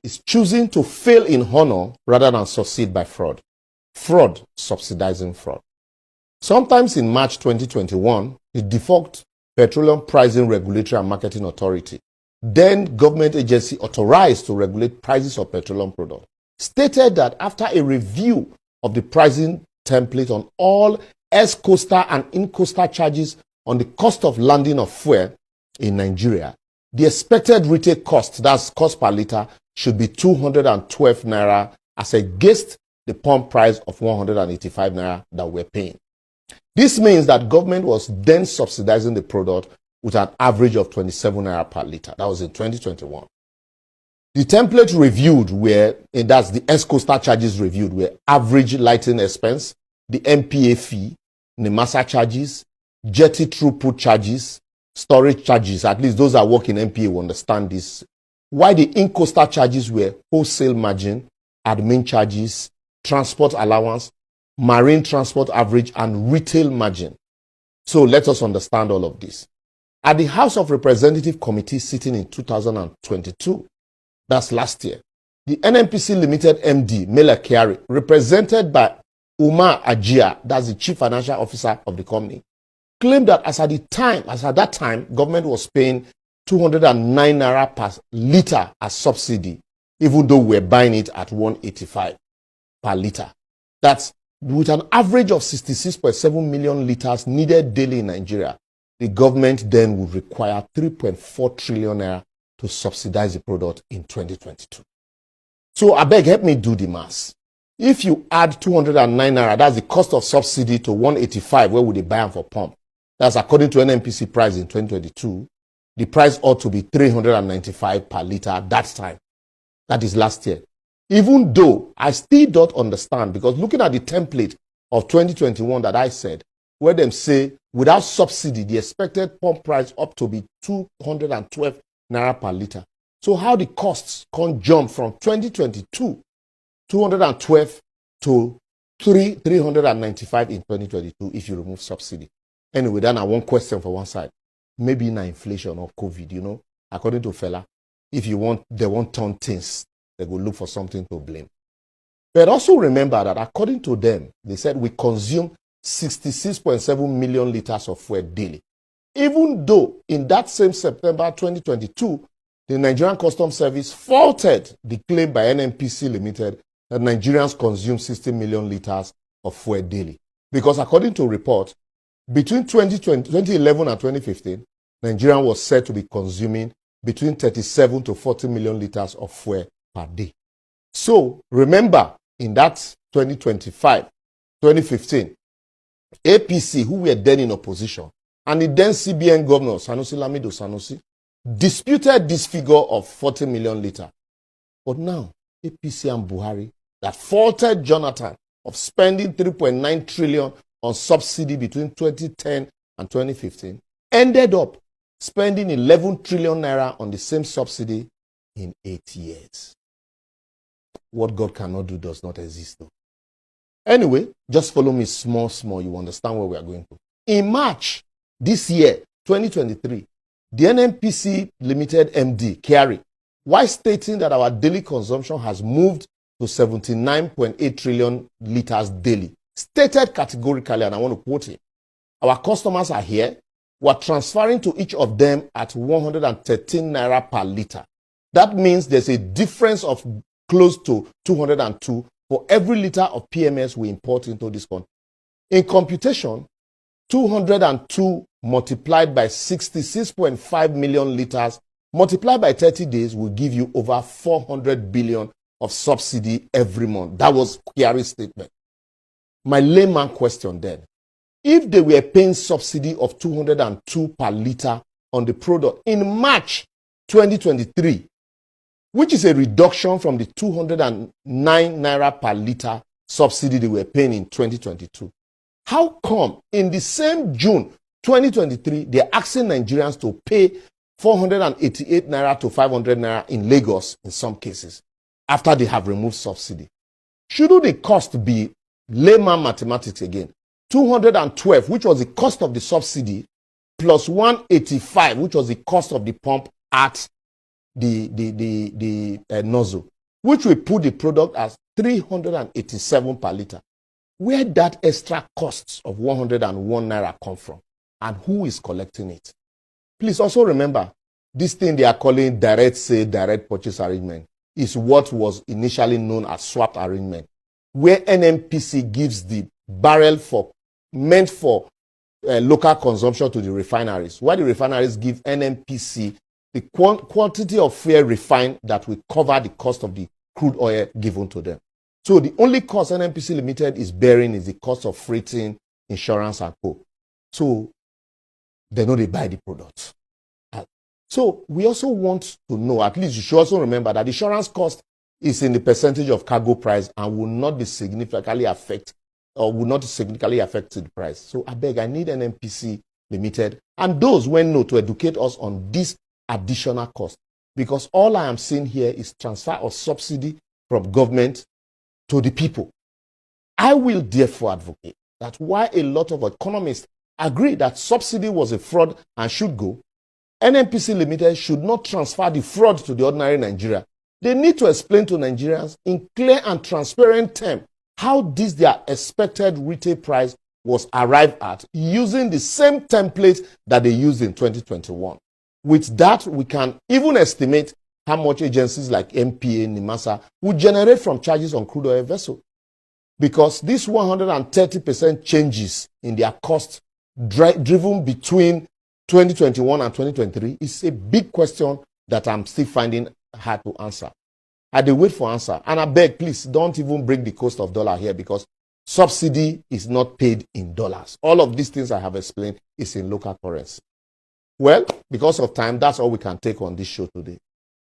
is choosing to fail in honor rather than succeed by fraud. Fraud, subsidizing fraud. Sometimes in March 2021, the Defunct Petroleum Pricing Regulatory and Marketing Authority, then government agency authorized to regulate prices of petroleum products, stated that after a review of the pricing template on all ex-coastal and in-coastal charges on the cost of landing of fuel in Nigeria, the expected retail cost, that's cost per liter, should be 212 naira as against the pump price of 185 naira that we're paying. This means that government was then subsidizing the product with an average of 27 naira per liter. That was in 2021. The template reviewed that's the ex-coastal charges reviewed, were average lighting expense, the MPA fee, NEMASA charges, jetty throughput charges, storage charges. At least those that work in MPA will understand this. Why the in-coastal charges were wholesale margin, admin charges, transport allowance, marine transport average, and retail margin. So let us understand all of this. At the House of Representative Committee sitting in 2022, that's last year, the NNPC Limited MD, Mele Kyari, represented by Umar Ajia, that's the Chief Financial Officer of the company, claimed that as at that time, government was paying 209 naira per liter as subsidy, even though we're buying it at 185 per liter. That's with an average of 66.7 million liters needed daily in Nigeria. The government then would require 3.4 trillion naira to subsidize the product in 2022. So I beg, help me do the maths. If you add 209 naira, that's the cost of subsidy, to 185, where would they buy them for pump? That's according to NNPC price in 2022. The price ought to be 395 per liter at that time. That is last year. Even though I still don't understand, because looking at the template of 2021 that I said, where them say without subsidy, the expected pump price up to be 212 naira per liter. So how the costs can jump from 2022, 212 to 395 in 2022 if you remove subsidy. Anyway, then I one question for one side. Maybe in inflation or COVID, according to Fela, if they won't turn things, they will look for something to blame. But also remember that according to them, they said we consume 66.7 million liters of fuel daily. Even though in that same September 2022, the Nigerian Customs Service faulted the claim by NNPC Limited that Nigerians consume 60 million liters of fuel daily. Because according to reports, between 2011 and 2015, Nigeria was said to be consuming between 37 to 40 million liters of fuel per day. So remember, in that 2015, APC, who were then in opposition, and the then CBN governor, Sanusi Lamido Sanusi, disputed this figure of 40 million liters. But now, APC and Buhari, that faulted Jonathan of spending 3.9 trillion on subsidy between 2010 and 2015, ended up spending 11 trillion naira on the same subsidy in 8 years. What God cannot do does not exist, though. Anyway, just follow me small, you understand where we are going to. In March this year, 2023, the NNPC Limited MD, Kyari, while stating that our daily consumption has moved to 79.8 trillion liters daily, stated categorically, and I want to quote him, our customers are here, we're transferring to each of them at 113 naira per liter. That means there's a difference of close to 202 for every liter of PMS we import into this country. In computation, 202 multiplied by 66.5 million liters multiplied by 30 days will give you over 400 billion of subsidy every month. That was Kyari's statement. My layman question then, if they were paying subsidy of 202 per liter on the product in March 2023, which is a reduction from the 209 naira per liter subsidy they were paying in 2022, how come in the same June 2023, they're asking Nigerians to pay 488 naira to 500 naira in Lagos in some cases after they have removed subsidy? Shouldn't the cost be layman mathematics again? 212, which was the cost of the subsidy, plus 185, which was the cost of the pump at nozzle, which will put the product as 387 per liter. Where that extra costs of 101 naira come from, and who is collecting it? Please also remember, this thing they are calling direct sale, direct purchase arrangement is what was initially known as swap arrangement, where NNPC gives the barrel meant for local consumption to the refineries, while the refineries give NNPC the quantity of fuel refined that will cover the cost of the crude oil given to them. So the only cost NNPC Limited is bearing is the cost of freighting, insurance, and co. So they know they buy the products. So we also want to know, at least you should also remember that the insurance cost is in the percentage of cargo price and will not be significantly affect the price. So I beg, I need NNPC Limited and those when know to educate us on this additional cost, because all I am seeing here is transfer of subsidy from government to the people. I will therefore advocate that while a lot of economists agree that subsidy was a fraud and should go, NNPC Limited should not transfer the fraud to the ordinary Nigeria. They need to explain to Nigerians in clear and transparent terms how this their expected retail price was arrived at using the same template that they used in 2021. With that, we can even estimate how much agencies like NPA, NIMASA will generate from charges on crude oil vessel. Because these 130% changes in their cost driven between 2021 and 2023 is a big question that I'm still finding hard to answer. I dey wait for answer. And I beg, please, don't even bring the cost of dollar here, because subsidy is not paid in dollars. All of these things I have explained is in local currency. Well, because of time, that's all we can take on this show today.